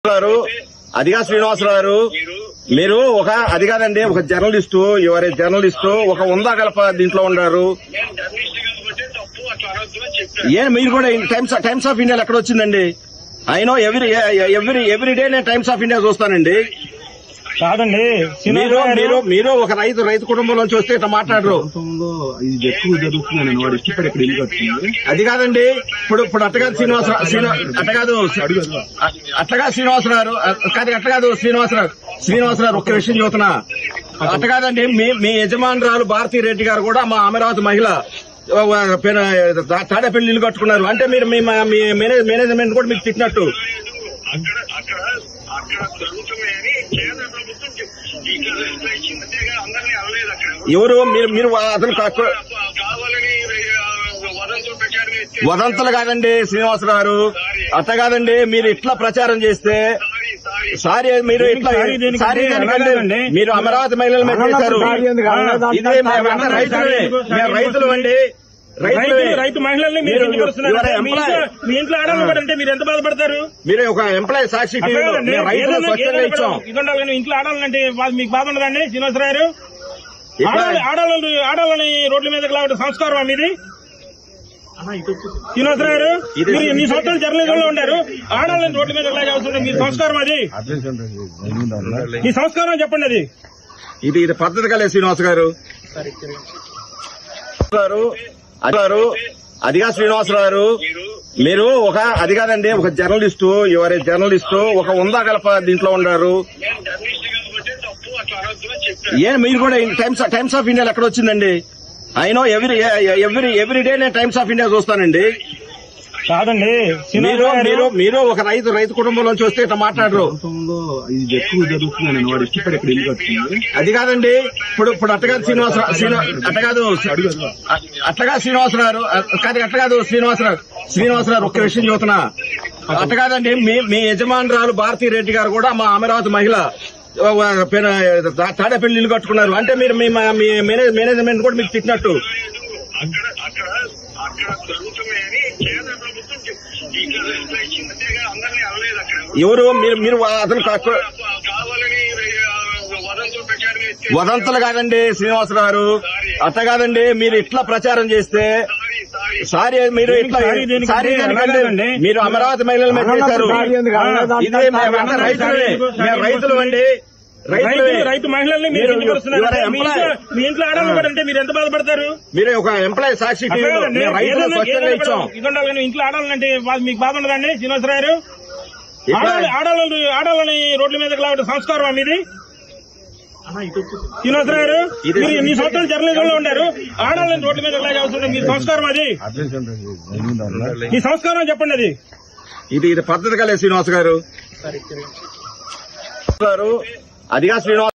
గారు అదిగా శ్రీనివాసరావు గారు మీరు అది కాదండి ఒక జర్నలిస్టు యువర్ జర్నలిస్టు ఒక ఉందా గలప దీంట్లో ఉన్నారు. మీరు కూడా టైమ్స్ ఆఫ్ ఇండియా ఎక్కడ వచ్చిందండి? అయినో ఎవ్రీ డే నేను టైమ్స్ ఆఫ్ ఇండియా చూస్తానండి. కాదండి మీరు ఒక రైతు కుటుంబంలోంచి వస్తే ఇట్లా మాట్లాడరు. ఇది ఎక్కువ జరుగుతుందని వాడు ఇష్టపడి ఇక్కడ ఇల్లు కట్టుకుంది. అది కాదండి ఇప్పుడు అట్టగాదు శ్రీనివాసరావు శ్రీనివాసరావు ఒక్క విషయం చెబుతున్నా. అట్టగాదండి మీ యజమానురాలు భారతీ రెడ్డి గారు కూడా మా అమరావతి మహిళ తాడేపల్లి ఇల్లు కట్టుకున్నారు అంటే మీరు మీ మేనేజ్మెంట్ కూడా మీకు తిట్టినట్టు. ఎవరు మీరు అతను వదంతులు కాదండి శ్రీనివాసరావు గారు, అట్లా కాదండి. మీరు ఇట్లా ప్రచారం చేస్తే మీరు అమరావతి మహిళల మీద చేశారు. ఇదే రైతులు అండి, రైతు మహిళల్ని మీ ఇంట్లో ఆడాలంటే మీరు ఎంత బాధపడతారు? మీరు ఒక ఎంప్లాయీ సాక్షి ఇచ్చాం. ఇంట్లో ఆడాలంటే మీకు బాధ ఉండదండి శ్రీనివాసరావు గారు? ఆడాలని రోడ్ల మీదకి లాగడం సంస్కారం మీది శ్రీనివాసరావు గారు? మీరు ఎన్ని సంవత్సరాలు జర్నలిజంలో ఉండారు, ఆడాలని రోడ్ల మీద లాగాల్సి మీ సంస్కారం అది? మీ సంస్కారం చెప్పండి. అది ఇది పద్ధతి కాలేదు శ్రీనివాస్ గారు. అదిగా శ్రీనివాసరావు గారు మీరు అది కాదండి ఒక జర్నలిస్టు యువర్ జర్నలిస్టు ఒక ఉందా గలప దీంట్లో ఉన్నారు. మీరు కూడా టైమ్స్ ఆఫ్ ఇండియా ఎక్కడ వచ్చిందండి? అయినో ఎవ్రీ డే నేను టైమ్స్ ఆఫ్ ఇండియా చూస్తానండి. కాదండి మీరు ఒక రైతు కుటుంబంలోంచి వస్తే ఇట్లా మాట్లాడరు. ఇది ఎక్కువ జరుగుతుందని వాడు ఇష్టపడి ఇక్కడ ఇల్లు కట్టుకుంది. అది కాదండి ఇప్పుడు అట్టగాదు శ్రీనివాసరావు ఒక్క విషయం చెబుతున్నా. అట్టగాదండి మీ యజమానురాలు భారతీ రెడ్డి గారు కూడా మా అమరావతి మహిళ తాడేపల్లి ఇల్లు కట్టుకున్నారు అంటే మీరు మీ మేనేజ్మెంట్ కూడా మీకు తిట్టినట్టు. ఎవరు మీరు అతను వదంతులు కాదండి శ్రీనివాసరావు గారు, అట్లా కాదండి. మీరు ఇట్లా ప్రచారం చేస్తే మీరు అమరావతి మహిళల మీద చేశారు. ఇదే రైతులు అండి, రైతు మహిళల్ని మీ ఇంట్లో ఆడాలంటే మీరు ఎంత బాధపడతారు? మీరు ఒక ఎంప్లాయీ సాక్షి ఇచ్చాం. ఇంట్లో ఆడాలంటే మీకు బాధ ఉండదండి శ్రీనివాసరావు గారు? ఆడాలని రోడ్ల మీదకి లాగడం సంస్కారం మీది శ్రీనివాసరావు గారు? మీరు ఎన్ని సంవత్సరాలు జర్నలిజంలో ఉండారు, ఆడాలని రోడ్ల మీద లాగాల్సి మీ సంస్కారం అది? మీ సంస్కారం చెప్పండి. అది ఇది పద్ధతి కాలేదు శ్రీనివాస్ గారు. అదిగా శ్రీనివాస్